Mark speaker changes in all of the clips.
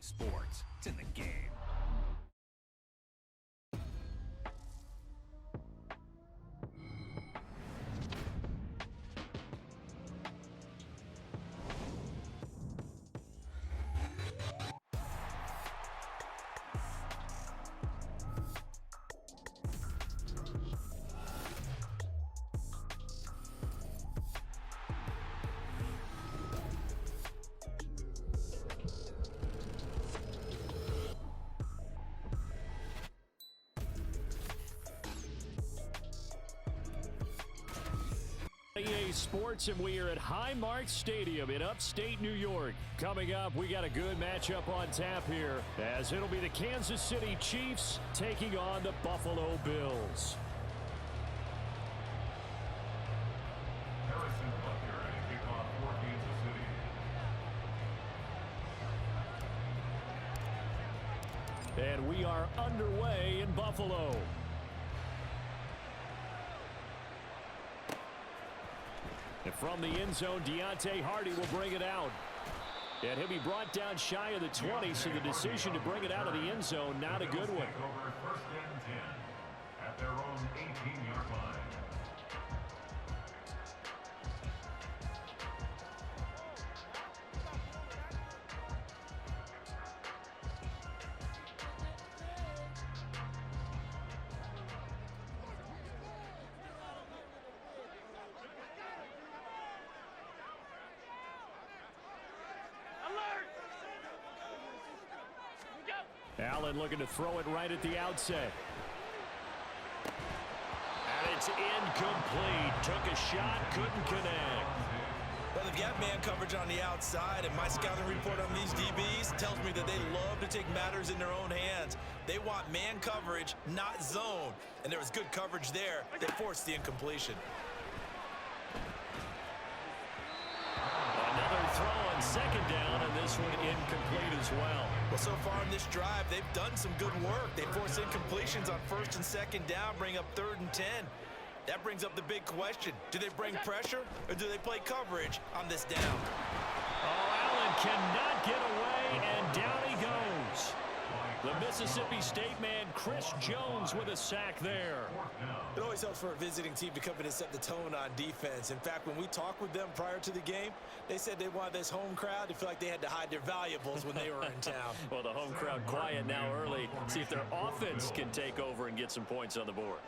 Speaker 1: sports. It's in the game.
Speaker 2: EA Sports, and we are at Highmark Stadium in upstate New York. Coming up, we got a good matchup on tap here, as it'll be the Kansas City Chiefs taking on the Buffalo Bills.
Speaker 3: Harrison Butker and kickoff for Kansas City.
Speaker 2: And we are underway in Buffalo. And from the end zone, Deontay Hardy will bring it out. And he'll be brought down shy of the 20, so the decision to bring it out of the end zone, not a good one.
Speaker 3: Over 1st and 10 at their own 18-yard line.
Speaker 2: Allen looking to throw it right at the outset. And it's incomplete. Took a shot, couldn't connect.
Speaker 4: Well, they've got man coverage on the outside, and my scouting report on these DBs tells me that they love to take matters in their own hands. They want man coverage, not zone. And there was good coverage there that forced the incompletion.
Speaker 2: Another throw on 2nd down, and this one incomplete as well.
Speaker 4: Well, so far in this drive, they've done some good work. They force incompletions on 1st and 2nd down, bring up 3rd and 10. That brings up the big question. Do they bring pressure, or do they play coverage on this down?
Speaker 2: Oh, Allen cannot get away, and down he goes. The Mississippi State man, Chris Jones, with a sack there.
Speaker 4: It always helps for a visiting team to come in and set the tone on defense. In fact, when we talked with them prior to the game, they said they wanted this home crowd to feel like they had to hide their valuables when they were in town.
Speaker 2: Well, the home crowd quiet now early. See if their offense can take over and get some points on the board.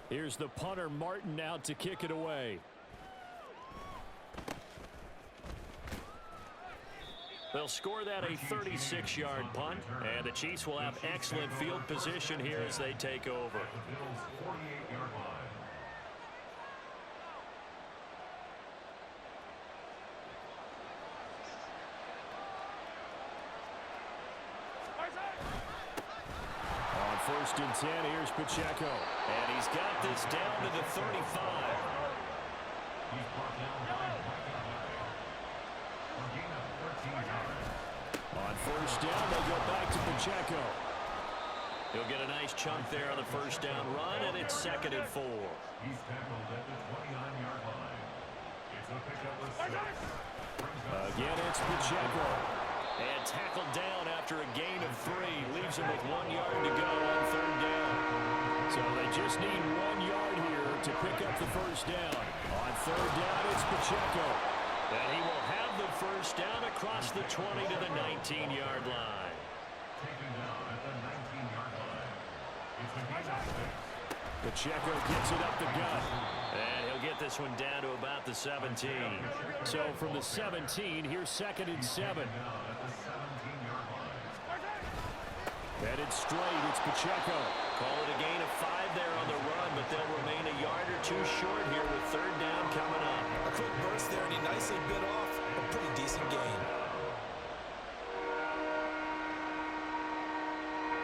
Speaker 2: Here's the punter, Martin, out to kick it away. They'll score that a 36-yard punt, and the Chiefs will have excellent field position here as they take over.
Speaker 3: The Bills' 48-yard line.
Speaker 2: On 1st and 10, here's Pacheco. And he's got this down to the 35.
Speaker 3: He's brought down by a gain of 13 yards.
Speaker 2: On 1st down, they go back to Pacheco. He'll get a nice chunk there on the 1st down run, and it's 2nd and 4.
Speaker 3: He's tackled at the 29-yard line. It's a pickup of 6.
Speaker 2: Again, it's Pacheco. And tackled down after a gain of 3. Leaves him with 1 yard to go on 3rd down. So they just need 1 yard here to pick up the 1st down. On 3rd down, it's Pacheco. And he will have the 1st down across the 20 to the 19-yard line.
Speaker 3: Taken down at the 19-yard line. It's a gain of 6.
Speaker 2: Pacheco gets it up the gut. And he'll get this one down to about the 17. So from the 17, here's 2nd and 7. Headed straight, it's Pacheco. Call it a gain of 5 there on the run, but they'll remain a yard or 2 short here with 3rd down coming up.
Speaker 4: A quick burst there, and he nicely bit off a pretty decent gain.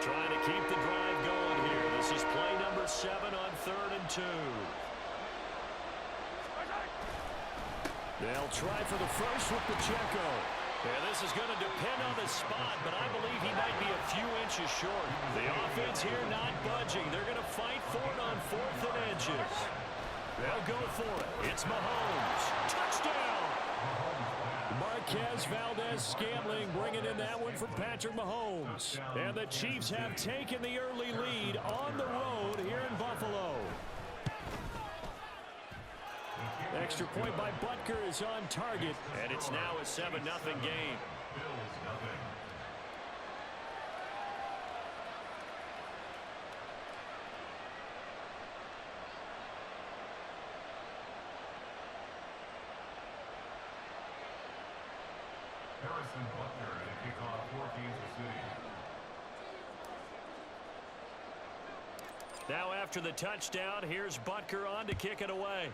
Speaker 2: Trying to keep the drive going here. This is play number 7 on 3rd and 2. They'll try for the first with Pacheco. Yeah, this is going to depend on the spot, but I believe he might be a few inches short. The offense here not budging. They're going to fight for it on 4th and inches. They'll go for it. It's Mahomes. Touchdown! Marquez Valdez-Scantling bringing in that one for Patrick Mahomes. And the Chiefs have taken the early lead on the road here in Buffalo. Extra point by Butker is on target, and it's now a 7-0 game.
Speaker 3: Butker to kick off for Kansas City.
Speaker 2: Now after the touchdown, here's Butker on to kick it away.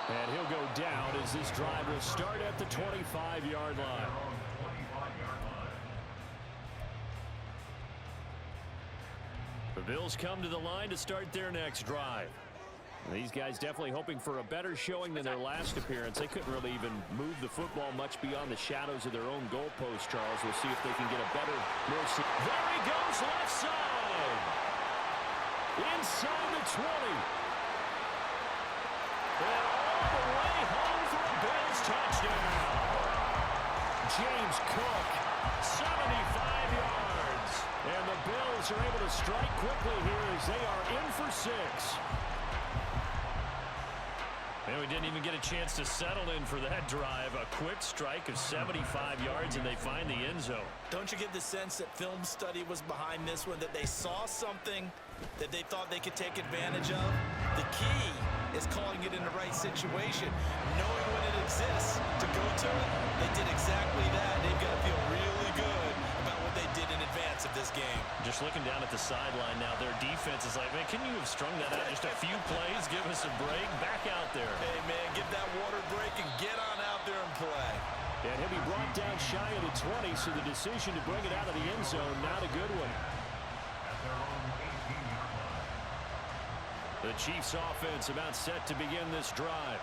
Speaker 2: And he'll go down as this drive will start at the 25-yard line. The Bills come to the line to start their next drive. These guys definitely hoping for a better showing than their last appearance. They couldn't really even move the football much beyond the shadows of their own goalpost, Charles. We'll see if they can get a better... There he goes, left side. Inside the 20. And all the way home for a Bills touchdown. James Cook, 75 yards. And the Bills are able to strike quickly here as they are in for 6. And we didn't even get a chance to settle in for that drive. A quick strike of 75 yards, and they find the end zone.
Speaker 4: Don't you get the sense that film study was behind this one, that they saw something that they thought they could take advantage of? The key is calling it in the right situation, knowing when it exists to go to it. They did exactly that. They've got to feel really good about what they did in advance of this game.
Speaker 2: Just looking down at the sideline now, their defense is like, man, can you have strung that out just a few plays? Give us a break. Back out there.
Speaker 4: Hey, man, give that water break and get on out there and play.
Speaker 2: And he'll be brought down shy of the 20, so the decision to bring it out of the end zone, not a good one. The Chiefs offense about set to begin this drive.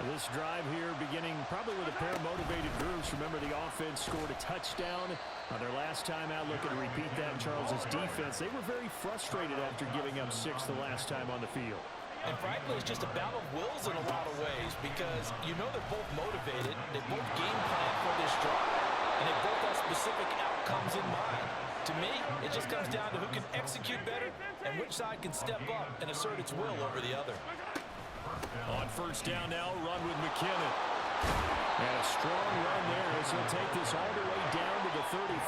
Speaker 2: This drive here beginning probably with a pair of motivated groups. Remember, the offense scored a touchdown on their last time out. Looking to repeat that. Charles's defense, they were very frustrated after giving up 6 the last time on the field.
Speaker 4: And frankly, it's just a battle of wills in a lot of ways, because you know they're both motivated. They both game plan for this drive, and they both have specific outcomes in mind. To me, it just comes down to who can execute better and which side can step up and assert its will over the other.
Speaker 2: On first down now, run with McKinnon. And a strong run there as he'll take this all the way down to the 35.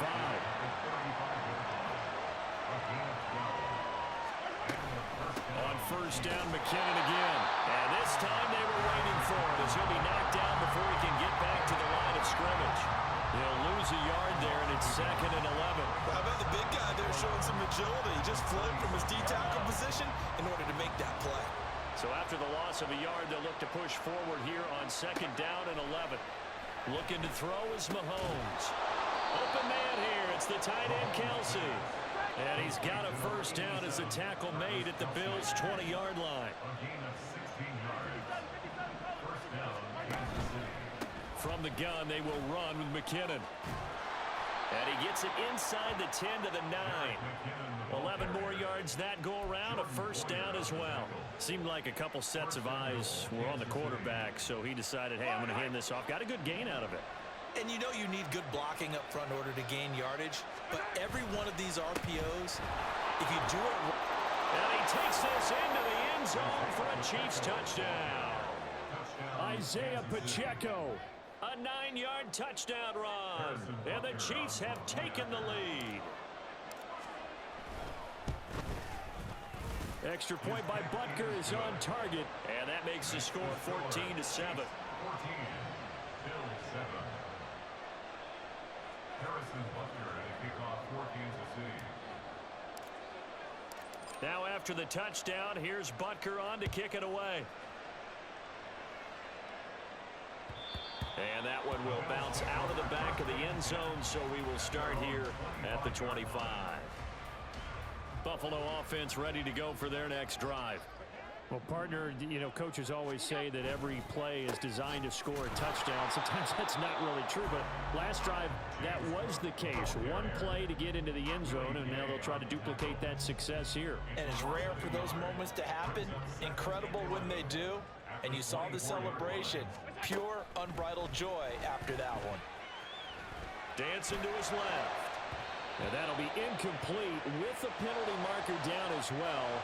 Speaker 2: On first down, McKinnon again. And this time they were waiting for it as he'll be knocked down before he can get back to the line of scrimmage. He'll lose a yard there, and it's 2nd and 11.
Speaker 4: How about the big guy there showing some agility? He just flowed from his D-tackle position in order to make that play.
Speaker 2: So after the loss of a yard, they'll look to push forward here on 2nd down and 11. Looking to throw is Mahomes. Open man here. It's the tight end, Kelsey. And he's got a first down as the tackle made at the Bills' 20-yard line. From the gun, they will run with McKinnon. And he gets it inside the 10 to the 9. 11 more yards that go around, a first down as well. Seemed like a couple sets of eyes were on the quarterback, so he decided, hey, I'm going to hand this off. Got a good gain out of it.
Speaker 4: And you know you need good blocking up front in order to gain yardage, but every one of these RPOs, if you do it...
Speaker 2: And he takes this into the end zone for a Chiefs touchdown. Isaiah Pacheco. A 9-yard touchdown run. And the Chiefs have taken the lead. Extra point by Butker is on target. And that makes the score 14-7. Now after the touchdown, here's Butker on to kick it away. And that one will bounce out of the back of the end zone, so we will start here at the 25. Buffalo offense ready to go for their next drive. Well, partner, you know, coaches always say that every play is designed to score a touchdown. Sometimes that's not really true, but last drive, that was the case. One play to get into the end zone, and now they'll try to duplicate that success here.
Speaker 4: And it's rare for those moments to happen. Incredible when they do. And you saw the celebration. Pure, unbridled joy after that one.
Speaker 2: Dancing to his left. And that'll be incomplete with the penalty marker down as well.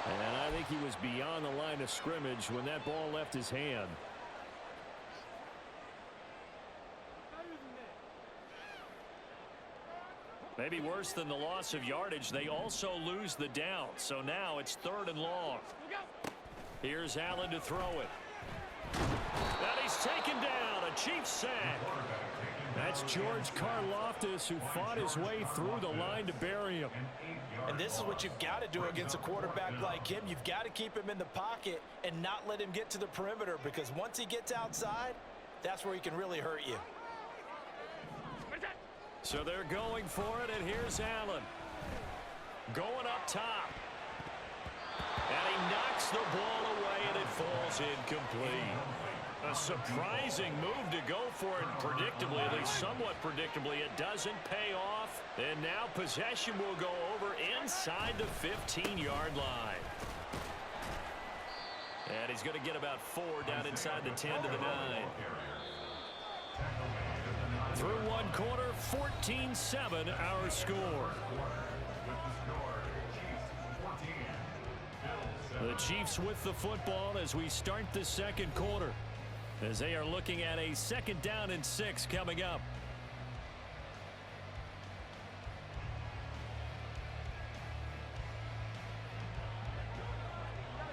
Speaker 2: And I think he was beyond the line of scrimmage when that ball left his hand. Maybe worse than the loss of yardage, they also lose the down. So now it's 3rd and long. Here's Allen to throw it. And he's taken down. A Chiefs sack. That's George Karlaftis, who fought his way through the line to bury him.
Speaker 4: And this is what you've got to do against a quarterback like him. You've got to keep him in the pocket and not let him get to the perimeter, because once he gets outside, that's where he can really hurt you.
Speaker 2: So they're going for it, and here's Allen. Going up top. And he knocks the ball away, and it falls incomplete. A surprising move to go for it predictably, at least somewhat predictably. It doesn't pay off. And now possession will go over inside the 15-yard line. And he's going to get about 4 down inside the 10 to the 9. Through one quarter, 14-7 our score. The Chiefs with the football as we start the second quarter, as they are looking at a 2nd down and 6 coming up.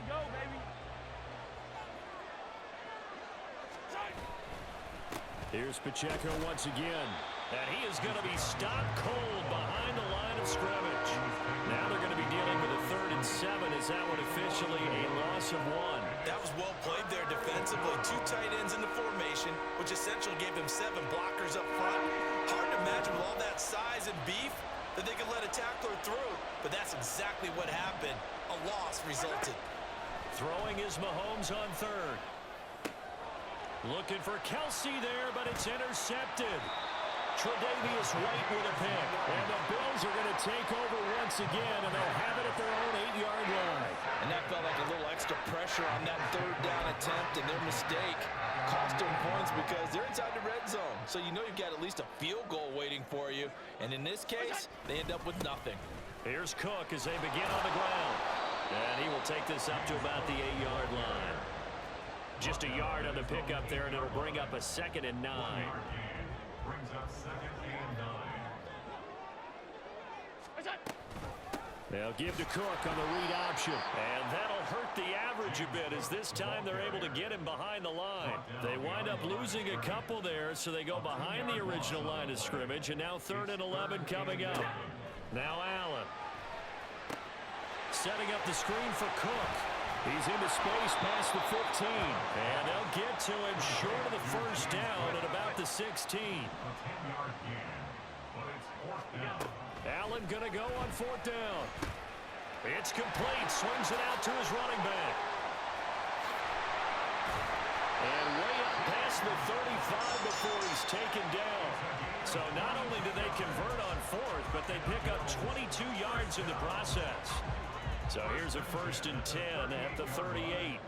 Speaker 5: Go, baby.
Speaker 2: Here's Pacheco once again, and he is going to be stopped cold behind the line of scrimmage. Now they're going to be dealing with a 3rd and 7. Is that one officially a loss of 1?
Speaker 4: That was well played there defensively. 2 tight ends in the formation, which essentially gave them 7 blockers up front. Hard to imagine with all that size and beef that they could let a tackler through. But that's exactly what happened. A loss resulted.
Speaker 2: Throwing is Mahomes on 3rd. Looking for Kelsey there, but it's intercepted. Tre'Davious White with a pick. And the Bills are going to take over once again, and they'll have it at their own 8-yard line.
Speaker 4: And that felt like a little extra pressure on that 3rd down attempt, and their mistake cost them points because they're inside the red zone. So you know you've got at least a field goal waiting for you. And in this case, they end up with nothing.
Speaker 2: Here's Cook as they begin on the ground. And he will take this up to about the 8-yard line. Just a yard on the pickup there, and it'll bring up a 2nd and 9.
Speaker 3: Brings up 2nd and 9.
Speaker 2: They'll give to Cook on the read option. And that'll hurt the average a bit, as this time they're able to get him behind the line. They wind up losing a couple there, so they go behind the original line of scrimmage. And now 3rd and 11 coming up. Now Allen. Setting up the screen for Cook. He's into space past the 15. And they'll get to him short of the 1st down at about the 16.
Speaker 3: A 10-yard gain, but it's 4th down.
Speaker 2: Allen going to go on 4th down. It's complete. Swings it out to his running back. And way up past the 35 before he's taken down. So not only do they convert on 4th, but they pick up 22 yards in the process. So here's a 1st and 10 at the 38.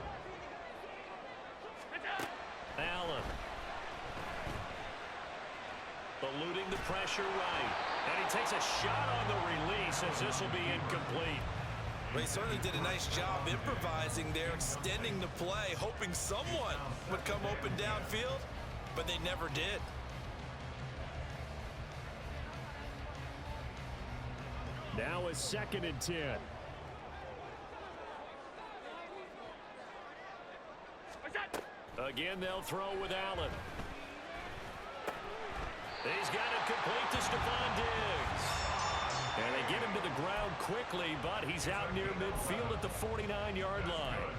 Speaker 2: Allen. Eluding the pressure right. And he takes a shot on the release, as this will be incomplete.
Speaker 4: Well, he certainly did a nice job improvising there, extending the play, hoping someone would come open downfield, but they never did.
Speaker 2: Now a 2nd and 10. Again, they'll throw with Allen. He's got it complete to Stephon Diggs. And they get him to the ground quickly, but he's out near midfield at the 49-yard line.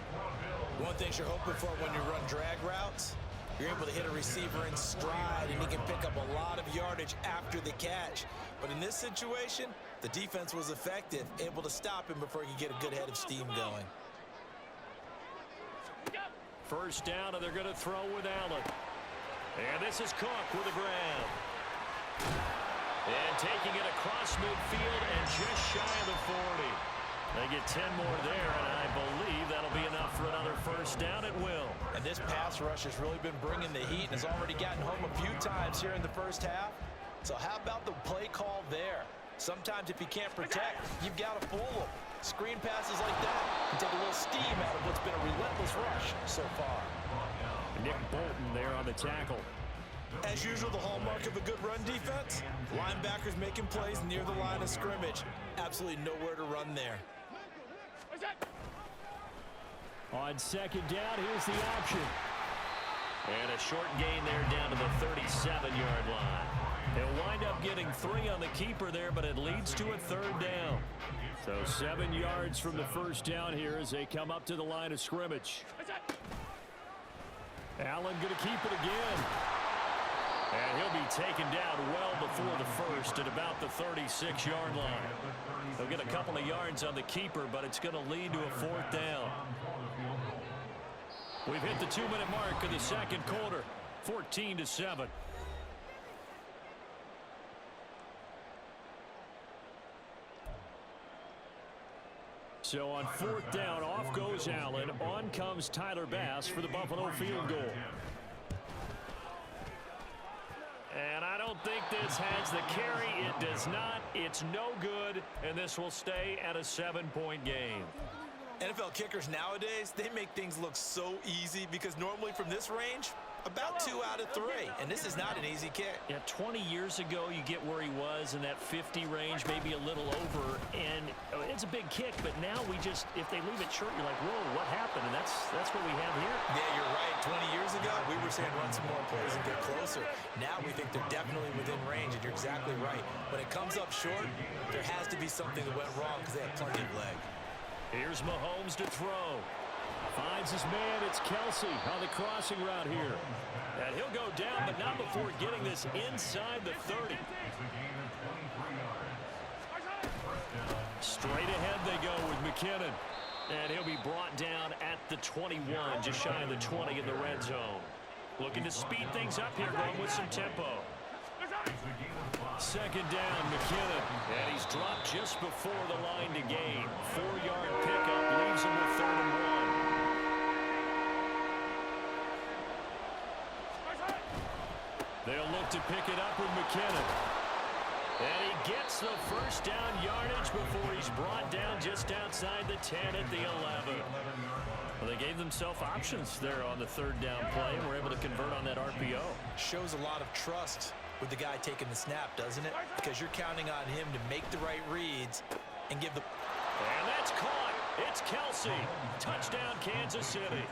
Speaker 4: One thing you're hoping for when you run drag routes, you're able to hit a receiver in stride, and he can pick up a lot of yardage after the catch. But in this situation, the defense was effective, able to stop him before he could get a good head of steam going.
Speaker 2: First down, and they're going to throw with Allen. And this is Cook with a grab. And taking it across midfield and just shy of the 40. They get 10 more there, and I believe that'll be enough for another first down at will.
Speaker 4: And this pass rush has really been bringing the heat and has already gotten home a few times here in the first half. So how about the play call there? Sometimes if you can't protect, you've got to fool them. Screen passes like that can take a little steam out of what's been a relentless rush so far.
Speaker 2: Nick Bolton there on the tackle.
Speaker 4: As usual, the hallmark of a good run defense, linebackers making plays near the line of scrimmage. Absolutely nowhere to run there.
Speaker 2: On second down, here's the option. And a short gain there down to the 37-yard line. They'll wind up getting 3 on the keeper there, but it leads to a third down. So 7 yards from the first down here as they come up to the line of scrimmage. Allen going to keep it again. And he'll be taken down well before the first at about the 36-yard line. They'll get a couple of yards on the keeper, but it's going to lead to a fourth down. We've hit the 2-minute mark of the second quarter, 14-7. So on fourth down, off goes Allen. On comes Tyler Bass for the Buffalo field goal. And I don't think this has the carry. It does not. It's no good, and this will stay at a 7-point game.
Speaker 4: NFL kickers nowadays, they make things look so easy because normally from this range, about 2 out of 3. And this is not an easy kick.
Speaker 2: Yeah, 20 years ago, you get where he was in that 50 range, maybe a little over. And it's a big kick, but now we just, if they leave it short, you're like, whoa, what happened? And that's what we have here.
Speaker 4: Yeah, you're right. 20 years ago, we were saying run some more plays and get closer. Now we think they're definitely within range, and you're exactly right. When it comes up short, there has to be something that went wrong because they have plenty of leg.
Speaker 2: Here's Mahomes to throw. Finds his man. It's Kelsey on the crossing route here. And he'll go down, but not before getting this inside the 30. Straight ahead they go with McKinnon. And he'll be brought down at the 21, just shy of the 20 in the red zone. Looking to speed things up here, going with some tempo. Second down, McKinnon. And he's dropped just before the line to gain. 4-yard pickup leaves him with 3rd and 1. They'll look to pick it up with McKinnon. And he gets the first down yardage before he's brought down just outside the 10 at the 11. Well, they gave themselves options there on the 3rd down play and were able to convert on that RPO.
Speaker 4: Shows a lot of trust with the guy taking the snap, doesn't it? Because you're counting on him to make the right reads and give the...
Speaker 2: And that's caught. It's Kelsey. Touchdown, Kansas City.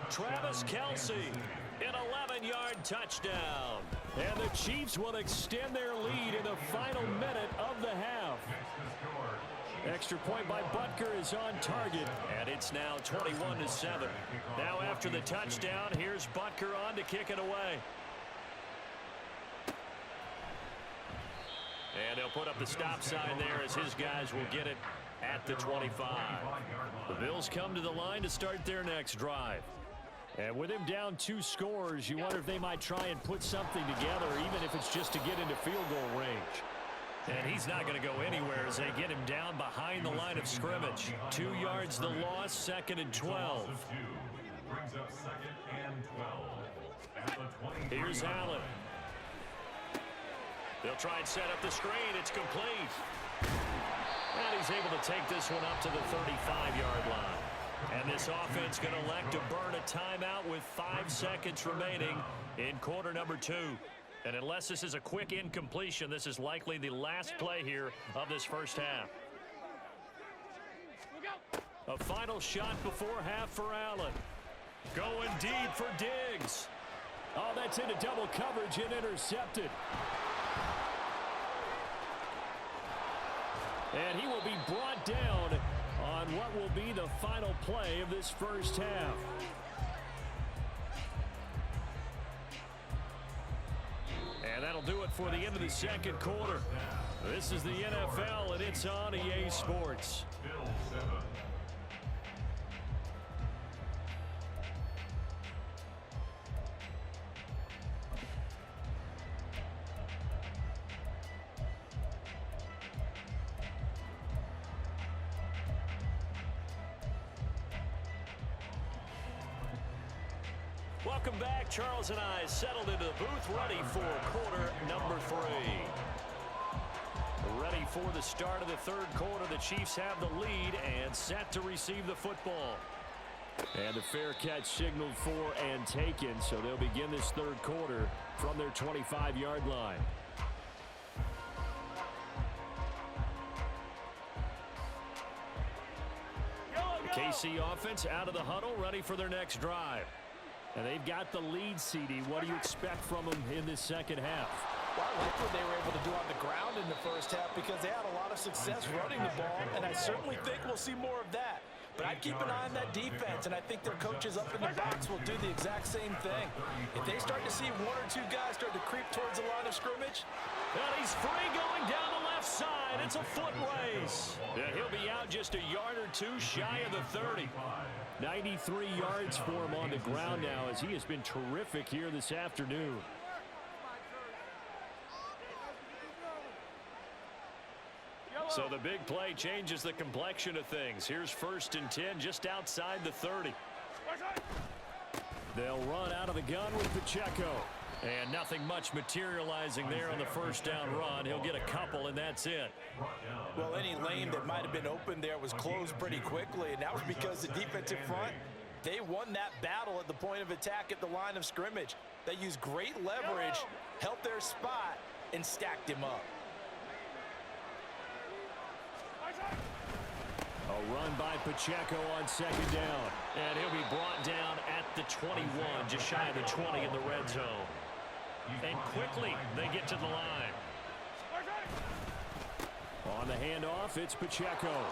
Speaker 2: Travis Kelsey, an 11-yard touchdown. And the Chiefs will extend their lead in the final minute of the half. Extra point by Butker is on target, and it's now 21-7. Now after the touchdown, here's Butker on to kick it away. And they'll put up the stop sign there as his guys will get it at the 25. The Bills come to the line to start their next drive. And with him down 2 scores, you wonder if they might try and put something together, even if it's just to get into field goal range. And he's not going to go anywhere as they get him down behind the line of scrimmage. 2 yards the loss, 2nd and 12.
Speaker 3: Brings up 2nd and 12. At the 23.
Speaker 2: Here's Allen. They'll try and set up the screen. It's complete. And he's able to take this one up to the 35-yard line. And this offense going to elect to burn a timeout with 5 seconds remaining in quarter number 2. And unless this is a quick incompletion, this is likely the last play here of this first half. A final shot before half for Allen. Going deep for Diggs. Oh, that's into double coverage and intercepted. And he will be brought down on what will be the final play of this first half. And that'll do it for the end of the second quarter. This is the NFL, and it's on EA Sports. Welcome back. Charles and I settled into the booth, ready for quarter number 3. Ready for the start of the third quarter. The Chiefs have the lead and set to receive the football. And the fair catch signaled for and taken, so they'll begin this third quarter from their 25-yard line. The KC offense out of the huddle, ready for their next drive. And they've got the lead, CD. What do you expect from them in this second half?
Speaker 5: Well, I like what they were able to do on the ground in the first half because they had a lot of success running the ball, and I certainly think we'll see more of that. But I'd keep an eye on that defense, and I think their coaches up in the box will do the exact same thing. If they start to see one or two guys start to creep towards the line of scrimmage.
Speaker 2: And he's free going down the left side. It's a foot race. And he'll be out just a yard or two shy of the 30. 93 yards for him on the ground now as he has been terrific here this afternoon. So the big play changes the complexion of things. Here's 1st and 10 just outside the 30. They'll run out of the gun with Pacheco. And nothing much materializing there on the first down run. He'll get a couple, and that's it.
Speaker 5: Well, any lane that might have been open there was closed pretty quickly, and that was because the defensive front, they won that battle at the point of attack at the line of scrimmage. They used great leverage, held their spot, and stacked him up.
Speaker 2: A run by Pacheco on 2nd down. And he'll be brought down at the 21, just shy of the 20 in the red zone. And quickly, they get to the line. On the handoff, it's Pacheco.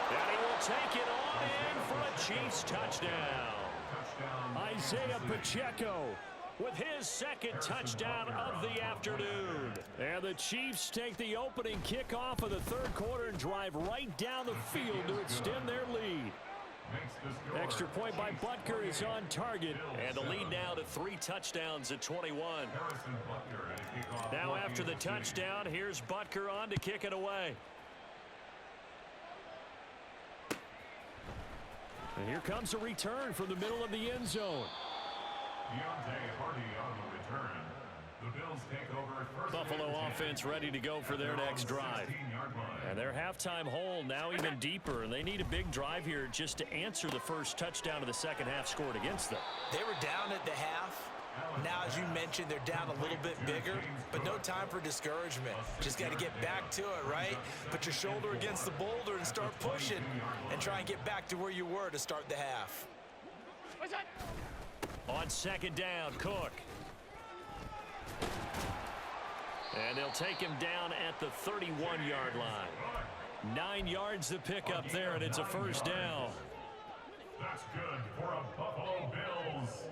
Speaker 2: And he will take it on in for a Chiefs touchdown. Isaiah Pacheco with his 2nd touchdown of the afternoon. And the Chiefs take the opening kickoff of the third quarter and drive right down the field to extend their lead. Extra point by Butker is on target, and the lead now to 3 touchdowns at 21. Now after the touchdown, here's Butker on to kick it away. And here comes a return from the middle of the end zone. Buffalo offense ready to go for their next drive. And their halftime hole now even deeper, and they need a big drive here just to answer the first touchdown of the second half scored against them.
Speaker 5: They were down at the half. Now, as you mentioned, they're down a little bit bigger, but no time for discouragement. Just got to get back to it, right? Put your shoulder against the boulder and start pushing and try and get back to where you were to start the half.
Speaker 2: On 2nd down, Cook. And they'll take him down at the 31-yard line. 9 yards to pick up there, and it's a first down.
Speaker 3: That's good for a Buffalo Bills.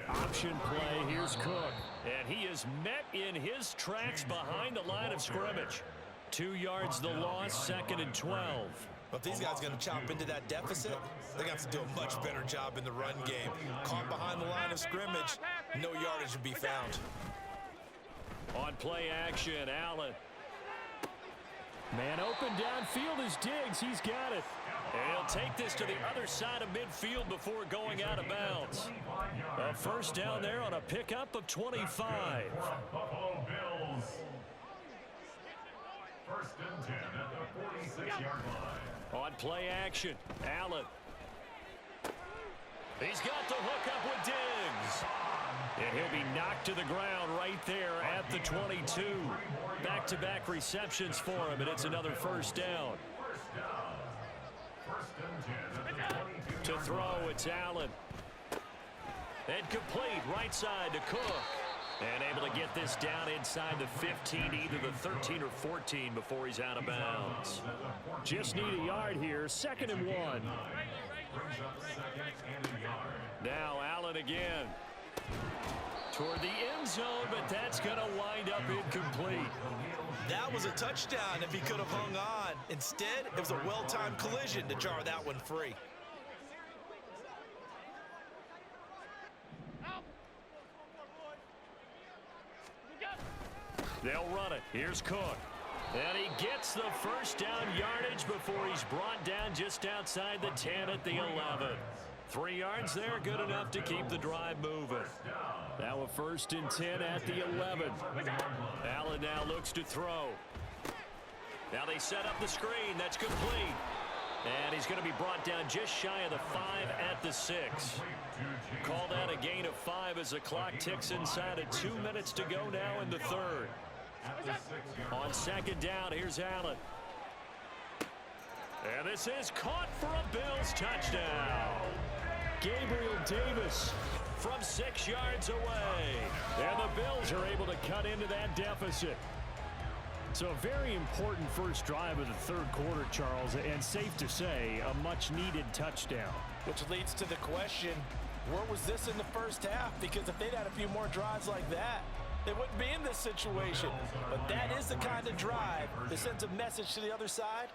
Speaker 2: Option play, here's Cook. And he is met in his tracks behind the line of scrimmage. 2 yards the loss, 2nd and 12.
Speaker 4: But if these guys are going to chop into that deficit, they're going to have to do a much better job in the run game. Caught behind the line of scrimmage, no yardage would be found.
Speaker 2: On play action, Allen. Man open downfield is Diggs. He's got it. And he'll take this to the other side of midfield before going out of bounds. A first down there on a pickup of 25.
Speaker 3: Buffalo Bills. 1st and 10 at the 46-yard line.
Speaker 2: On play action, Allen. He's got the hookup with Diggs. And he'll be knocked to the ground right there at the 22. Back-to-back receptions for him, and it's another first down. To throw, it's Allen. And complete, right side to Cook. And able to get this down inside the 15, either the 13 or 14 before he's out of bounds. Just need a yard here, 2nd and 1. Now Allen again. Toward the end zone, but that's going to wind up incomplete.
Speaker 4: That was a touchdown if he could have hung on. Instead, it was a well-timed collision to jar that one free.
Speaker 2: They'll run it. Here's Cook. And he gets the first down yardage before he's brought down just outside the 10 at the 11. 3 yards there, good enough to keep the drive moving. Now a 1st and 10 at the 11. Allen now looks to throw. Now they set up the screen. That's complete. And he's going to be brought down just shy of the 5 at the 6. Call that a gain of 5 as the clock ticks inside of 2 minutes to go now in the 3rd. On 2nd down, here's Allen. And this is caught for a Bills touchdown. Gabriel Davis from 6 yards away. And the Bills are able to cut into that deficit. So a very important first drive of the 3rd quarter, Charles, and safe to say, a much-needed touchdown.
Speaker 5: Which leads to the question, where was this in the first half? Because if they'd had a few more drives like that, they wouldn't be in this situation. But that is the kind of drive that sends a message to the other side.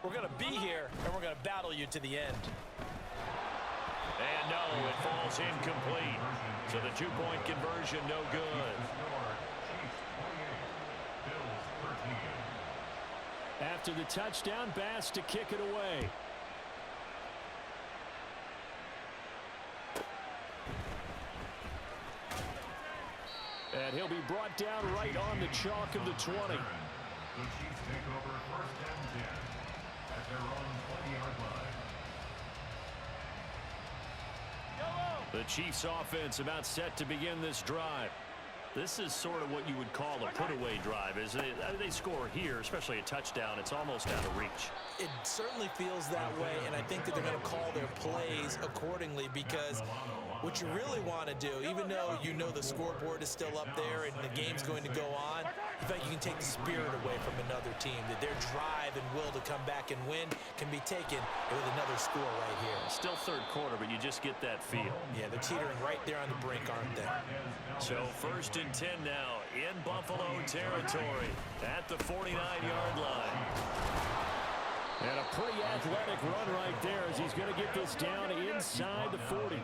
Speaker 5: We're going to be here, and we're going to battle you to the end.
Speaker 2: And no, it falls incomplete. So the 2-point conversion, no good.
Speaker 3: After the touchdown, Bass to kick it away. And he'll be brought down right on the chalk of the 20.
Speaker 1: The Chiefs take over 1st and 10 at their own 20-yard line.
Speaker 2: The Chiefs offense about set to begin this drive. This is sort of what you would call a put-away drive. As they score here, especially a touchdown, it's almost out of reach.
Speaker 5: It certainly feels that way, and I think that they're going to call their plays accordingly, because what you really want to do, even though you know the scoreboard is still up there and the game's going to go on, in fact, you can take the spirit away from another team, that their drive and will to come back and win can be taken with another score right here.
Speaker 2: Still 3rd quarter, but you just get that feel.
Speaker 5: Yeah, they're teetering right there on the brink, aren't they?
Speaker 2: So 1st and 10 now in Buffalo territory at the 49-yard line.
Speaker 3: And a pretty athletic run right there as he's going to get this down inside the 40.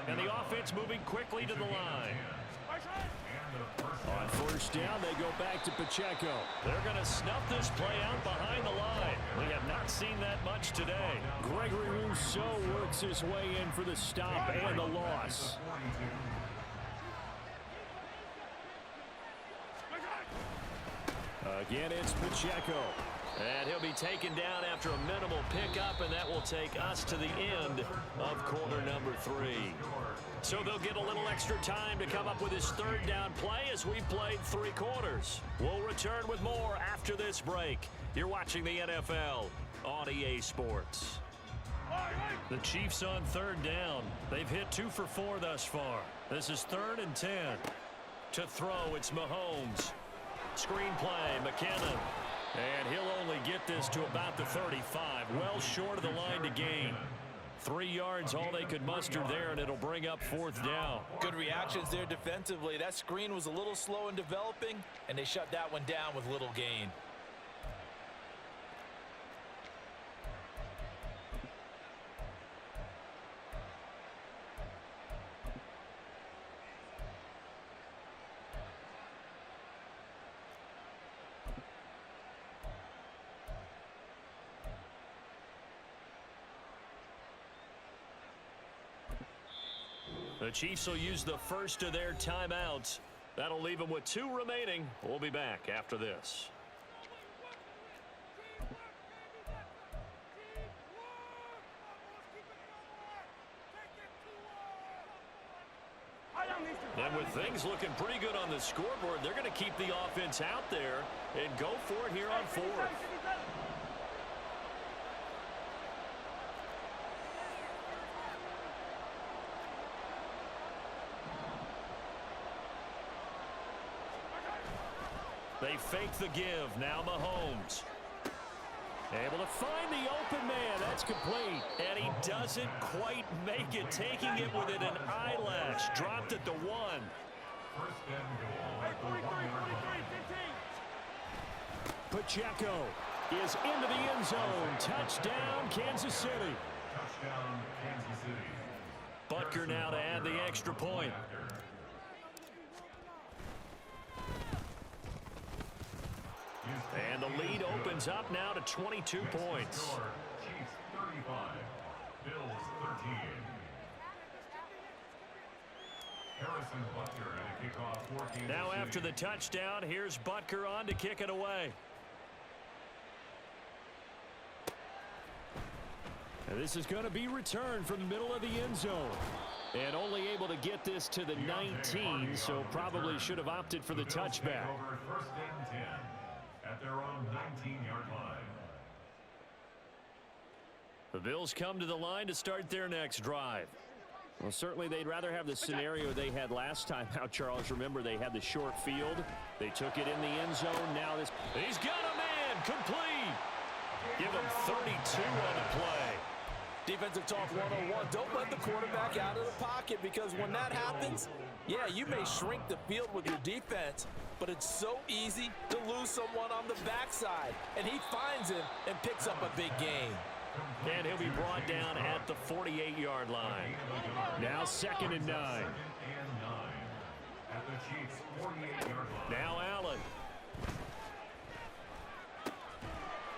Speaker 2: And the offense moving quickly to the line.
Speaker 3: On 1st down, they go back to Pacheco.
Speaker 2: They're going to snuff this play out behind the line. We have not seen that much today.
Speaker 3: Gregory Rousseau works his way in for the stop and the loss. Again, it's Pacheco.
Speaker 2: And he'll be taken down after a minimal pickup, and that will take us to the end of quarter number 3. So they'll get a little extra time to come up with his 3rd down play as we played 3 quarters. We'll return with more after this break. You're watching the NFL on EA Sports. The Chiefs on 3rd down. They've hit 2 for 4 thus far. This is 3rd and 10. To throw, it's Mahomes. Screen play, McKinnon. And he'll only get this to about the 35, well short of the line to gain. 3 yards, all they could muster there, and it'll bring up 4th down.
Speaker 5: Good reactions there defensively. That screen was a little slow in developing, and they shut that one down with little gain.
Speaker 2: The Chiefs will use the first of their timeouts. That'll leave them with 2 remaining. We'll be back after this. And with things looking pretty good on the scoreboard, they're going to keep the offense out there and go for it here on 4th. They fake the give. Now Mahomes. Able to find the open man. That's complete. And he doesn't quite make it. Taking it within an eyelash. Dropped at the 1.
Speaker 1: 1st and goal at the 1-yard line.
Speaker 3: Pacheco is into the end zone. Touchdown, Kansas City.
Speaker 1: Touchdown, Kansas City.
Speaker 2: Butker now to add the extra point. And the things up now to 22 points.
Speaker 1: Score, Chiefs 35, Bills 13. Harrison Butker and a kickoff for Kansas
Speaker 2: Now
Speaker 1: City.
Speaker 2: after the touchdown, here's Butker on to kick it away.
Speaker 3: And this is going to be returned from the middle of the end zone. And only able to get this to the 19, so probably should have opted for the touchback.
Speaker 1: Over first and 10 at their own 19-yard line.
Speaker 2: The Bills come to the line to start their next drive.
Speaker 3: Well, certainly they'd rather have the scenario they had last time out, Charles. Remember, they had the short field. They took it in the end zone. Now this.
Speaker 2: He's got a man complete. Give him 32 on the play.
Speaker 5: Defensive talk 101. Don't let the quarterback out of the pocket, because when that happens, yeah, you may shrink the field with your defense, but it's so easy to lose someone on the backside. And he finds him and picks up a big gain.
Speaker 2: And he'll be brought down at the 48-yard line.
Speaker 3: Now 2nd and 9.
Speaker 1: At the Chiefs' 48-yard line.
Speaker 2: Now Allen.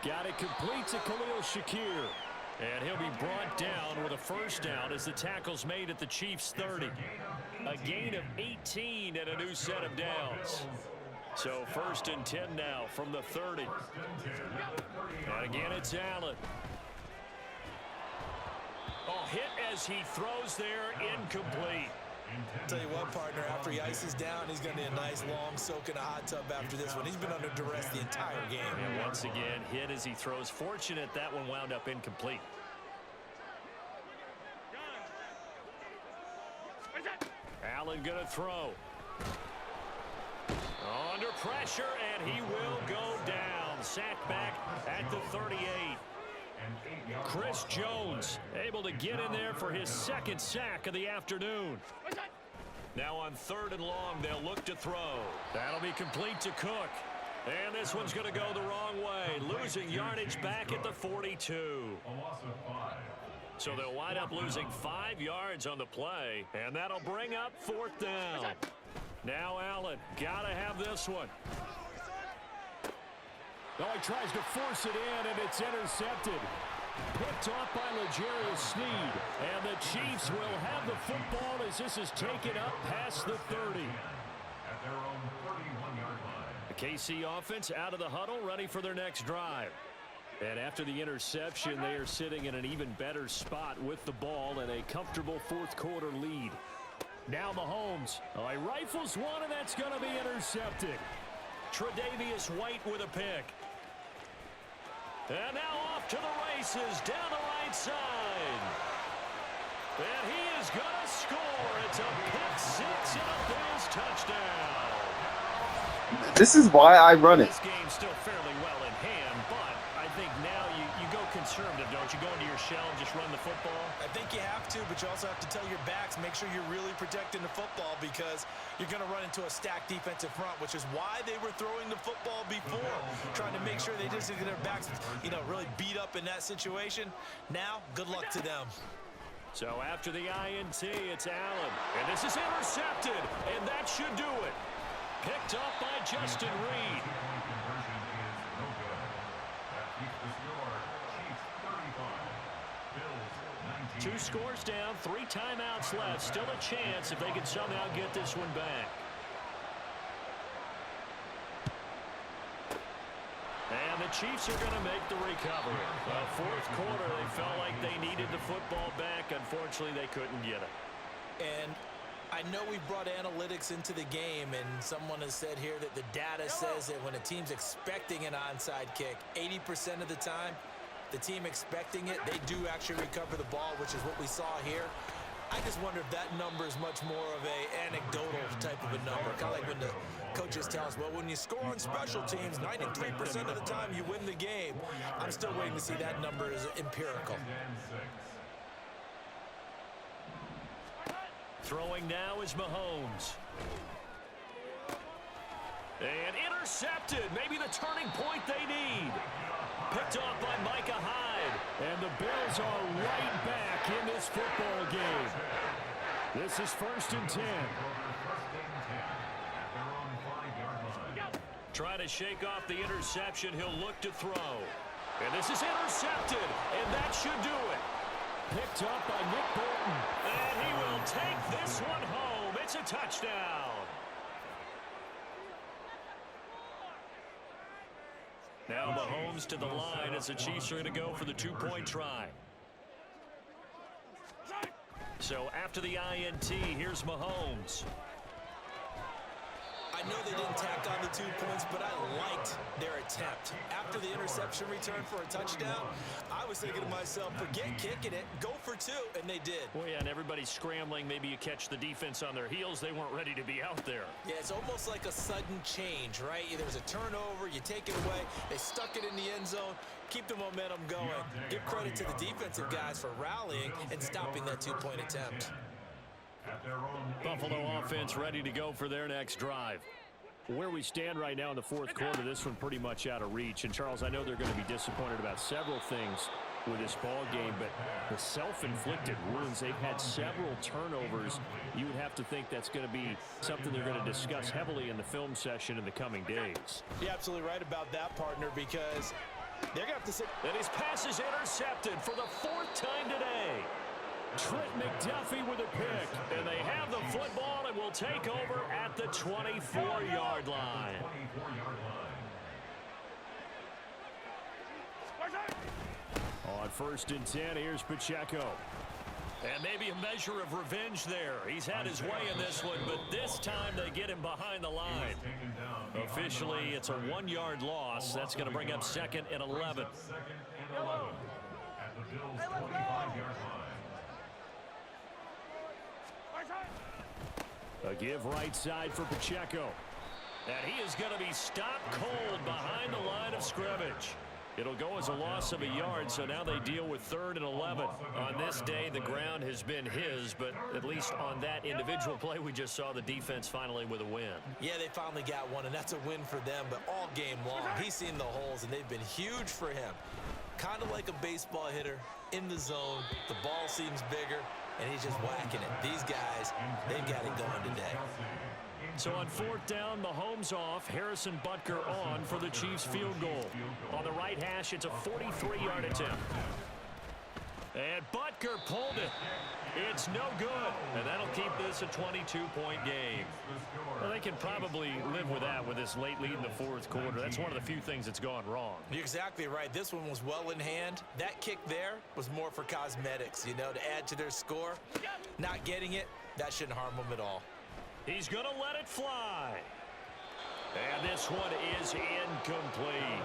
Speaker 3: Got it complete to Khalil Shakir.
Speaker 2: And he'll be brought down with a first down as the tackle's made at the Chiefs' 30. A gain of 18 and a new set of downs. So 1st and 10 now from the 30. And again, it's Allen. Oh, hit as he throws there, incomplete.
Speaker 4: Tell you what, partner, after he ices down, he's going to need a nice long soak in a hot tub after this one. He's been under duress the entire game.
Speaker 2: And once again, hit as he throws. Fortunate that one wound up incomplete. Allen going to throw. Under pressure, and he will go down. Sacked back at the 38. Chris Jones able to get in there for his 2nd sack of the afternoon. Now on 3rd and long, they'll look to throw. That'll be complete to Cook. And this one's going to go the wrong way, losing yardage back at the 42.
Speaker 1: A loss of 5.
Speaker 2: So they'll wind up losing 5 yards on the play, and that'll bring up 4th down. Now Allen, got to have this one.
Speaker 3: Oh, he tries to force it in, and it's intercepted. Picked off by L'Jarius Sneed. And the Chiefs will have the football as this is taken up past the 30.
Speaker 1: At their own 31-yard line.
Speaker 2: The KC offense out of the huddle, ready for their next drive.
Speaker 3: And after the interception, they are sitting in an even better spot with the ball and a comfortable 4th quarter lead. Now Mahomes. Oh, he rifles one, and that's going to be intercepted.
Speaker 2: Tre'Davious White with a pick. And now off to the races down the right side. And he is going to score. It's a pick 6 and a Bills touchdown.
Speaker 6: This is why I run it.
Speaker 2: This game's still fairly well in hand, but I think now you go conservative, don't you? Go into your shell and just run the football.
Speaker 4: I think you have to, but you also have to tell your backs, make sure you're really protecting the football, because you're going to run into a stacked defensive front, which is why they were throwing the football before, trying to make sure they just get their backs, really beat up in that situation. Now, good luck to them.
Speaker 2: So after the INT, it's Allen. And this is intercepted, and that should do it. Picked up by Justin Reed.
Speaker 1: Conversion is no good. That keeps the score. Chiefs 35, Bills 19.
Speaker 2: 2 scores down, 3 timeouts left. Still a chance if they can somehow get this one back. And the Chiefs are going to make the recovery. The 4th quarter, they felt like they needed the football back. Unfortunately, they couldn't get it.
Speaker 5: And I know we brought analytics into the game, and someone has said here that the data says that when a team's expecting an onside kick, 80% of the time, the team expecting it, they do actually recover the ball, which is what we saw here. I just wonder if that number is much more of a anecdotal type of a number, kind of like when the coaches tell us, well, when you score on special teams, 93% of the time you win the game. I'm still waiting to see that number is empirical.
Speaker 2: Throwing now is Mahomes. And intercepted. Maybe the turning point they need. Picked off by Micah Hyde.
Speaker 3: And the Bills are right back in this football game. This is 1st and 10. Trying to shake off the interception. He'll look to throw. And this is intercepted, and that should do it. Picked up by Nick Bolton. And he will take this one home. It's a touchdown. Now Mahomes to the line as the Chiefs are going to go for the two-point try. So after the INT, here's Mahomes.
Speaker 4: I know they didn't tack on the 2 points, but I liked their attempt. After the interception return for a touchdown, I was thinking to myself, forget kicking it, go for 2, and they did.
Speaker 3: Well, yeah, and everybody's scrambling. Maybe you catch the defense on their heels. They weren't ready to be out there.
Speaker 4: Yeah, it's almost like a sudden change, right? There's a turnover, you take it away, they stuck it in the end zone, keep the momentum going. Give credit to the defensive guys for rallying and stopping that 2-point attempt.
Speaker 3: Buffalo offense ready to go for their next drive. Where we stand right now in the fourth quarter, this one pretty much out of reach. And, Charles, I know they're going to be disappointed about several things with this ball game, but the self-inflicted wounds, they've had several turnovers. You would have to think that's going to be something they're going to discuss heavily in the film session in the coming days.
Speaker 5: You're absolutely right about that, partner, because they're going to have to sit.
Speaker 3: And his pass is intercepted for the 4th time today. Trent McDuffie with a pick, and they have the football and will take over at the 24-yard line. On 1st and 10, here's Pacheco. And maybe a measure of revenge there. He's had his way in this one, but this time they get him behind the line. Officially, it's a 1-yard loss. That's going to bring up 2nd and 11. A give right side for Pacheco. And he is going to be stopped cold behind the line of scrimmage. It'll go as a loss of a yard, so now they deal with 3rd and 11. On this day, the ground has been his, but at least on that individual play, we just saw the defense finally with a win.
Speaker 4: Yeah, they finally got one, and that's a win for them, but all game long, he's seen the holes, and they've been huge for him. Kind of like a baseball hitter in the zone. The ball seems bigger, and he's just whacking it. These guys, they've got it going today.
Speaker 3: So on 4th down, Mahomes off, Harrison Butker on for the Chiefs field goal. On the right hash, it's a 43-yard attempt. And Butker pulled it. It's no good. And that'll keep this a 22-point game. Well, they can probably live with that with this late lead in the 4th quarter. That's one of the few things that's gone wrong.
Speaker 4: You're exactly right. This one was well in hand. That kick there was more for cosmetics, you know, to add to their score. Not getting it, that shouldn't harm them at all.
Speaker 3: He's going to let it fly. And this one is incomplete.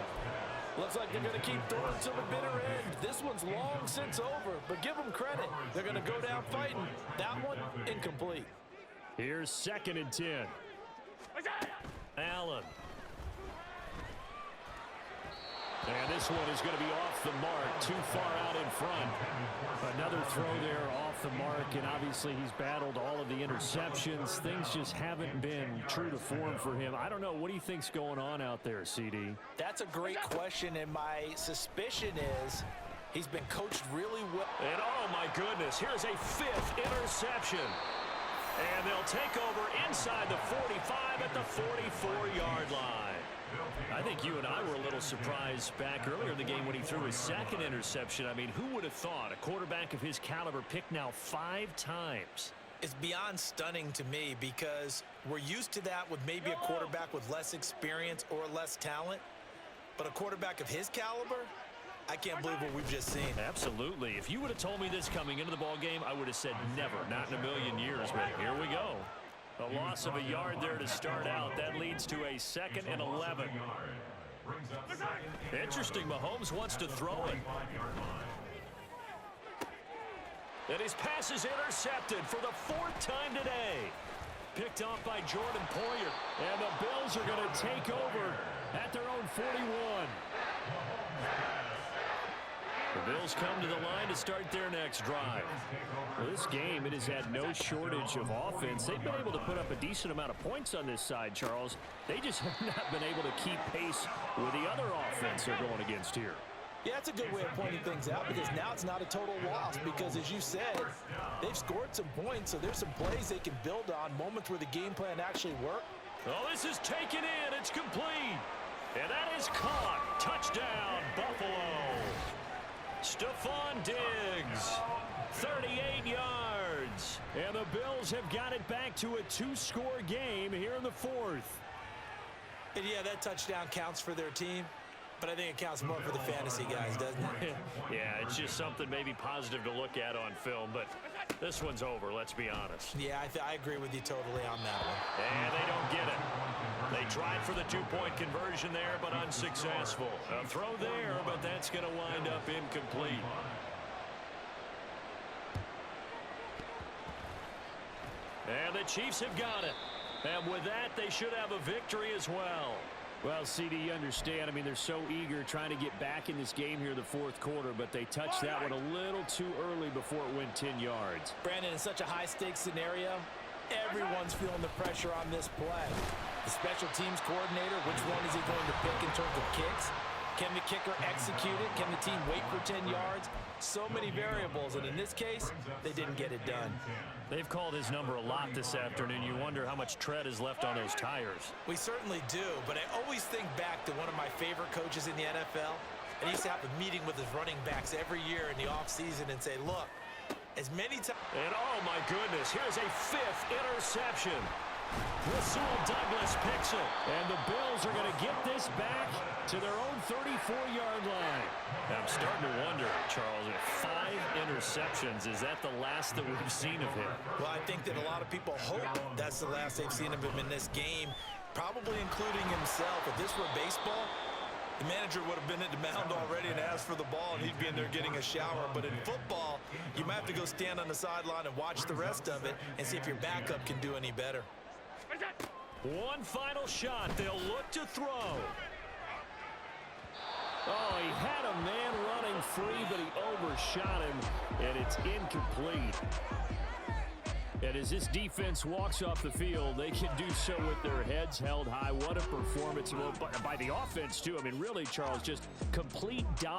Speaker 5: Looks like they're going to keep throwing to the bitter end. This one's long since over, but give them credit. They're going to go down fighting. That one, incomplete.
Speaker 3: Here's 2nd and 10. Allen. And this one is going to be off the mark, too far out in front. Another throw there off the mark, and obviously he's battled all of the interceptions. Things just haven't been true to form for him. I don't know. What do you think's going on out there, CD?
Speaker 5: That's a great question, and my suspicion is he's been coached really well.
Speaker 3: And oh my goodness, here's a 5th interception. And they'll take over inside the 45 at the 44-yard line. I think you and I were a little surprised back earlier in the game when he threw his 2nd interception. I mean, who would have thought a quarterback of his caliber picked now 5 times?
Speaker 4: It's beyond stunning to me because we're used to that with maybe a quarterback with less experience or less talent. But a quarterback of his caliber, I can't believe what we've just seen.
Speaker 3: Absolutely. If you would have told me this coming into the ball game, I would have said never, not in a million years. But here we go. A loss of a yard there to start out. That leads to a 2nd and 11. Interesting. Mahomes wants to throw it. And his pass is intercepted for the 4th time today. Picked off by Jordan Poyer. And the Bills are going to take over at their own 41. The Bills come to the line to start their next drive. Well, this game, it has had no shortage of offense. They've been able to put up a decent amount of points on this side, Charles. They just have not been able to keep pace with the other offense they're going against here.
Speaker 5: Yeah, that's a good way of pointing things out because now it's not a total loss because, as you said, they've scored some points, so there's some plays they can build on, moments where the game plan actually worked.
Speaker 3: Oh, this is taken in. It's complete. And that is caught. Touchdown, Buffalo. Stephon Diggs, 38 yards. And the Bills have got it back to a 2-score game here in the fourth.
Speaker 5: And yeah, that touchdown counts for their team, but I think it counts more for the fantasy guys, doesn't it?
Speaker 3: Yeah, it's just something maybe positive to look at on film, but this one's over, let's be honest.
Speaker 5: Yeah, I agree with you totally on that one.
Speaker 3: And they don't get it. They tried for the 2-point conversion there, but unsuccessful. A throw there, but that's going to wind up incomplete. And the Chiefs have got it. And with that, they should have a victory as well. Well, CD, you understand. I mean, they're so eager trying to get back in this game here in the fourth quarter, but they touched that one a little too early before it went 10 yards.
Speaker 5: Brandon, in such a high-stakes scenario, everyone's feeling the pressure on this play. The special teams coordinator, which one is he going to pick in terms of kicks? Can the kicker execute it? Can the team wait for 10 yards? So many variables, and in this case, they didn't get it done.
Speaker 3: They've called his number a lot this afternoon. You wonder how much tread is left on those tires.
Speaker 5: We certainly do, but I always think back to one of my favorite coaches in the NFL. And he used to have a meeting with his running backs every year in the offseason and say, look, as many times...
Speaker 3: And oh my goodness, here's a 5th interception. Rasul Douglas picks it. And the Bills are going to get this back to their own 34-yard line. I'm starting to wonder, Charles, if 5 interceptions, is that the last that we've seen of him?
Speaker 5: Well, I think that a lot of people hope that's the last they've seen of him in this game, probably including himself. If this were baseball, the manager would have been at the mound already and asked for the ball, and he'd be in there getting a shower. But in football, you might have to go stand on the sideline and watch the rest of it and see if your backup can do any better.
Speaker 3: One final shot. They'll look to throw. Oh, he had a man running free, but he overshot him, and it's incomplete. And as this defense walks off the field, they can do so with their heads held high. What a performance by the offense, too. I mean, really, Charles, just complete dominance.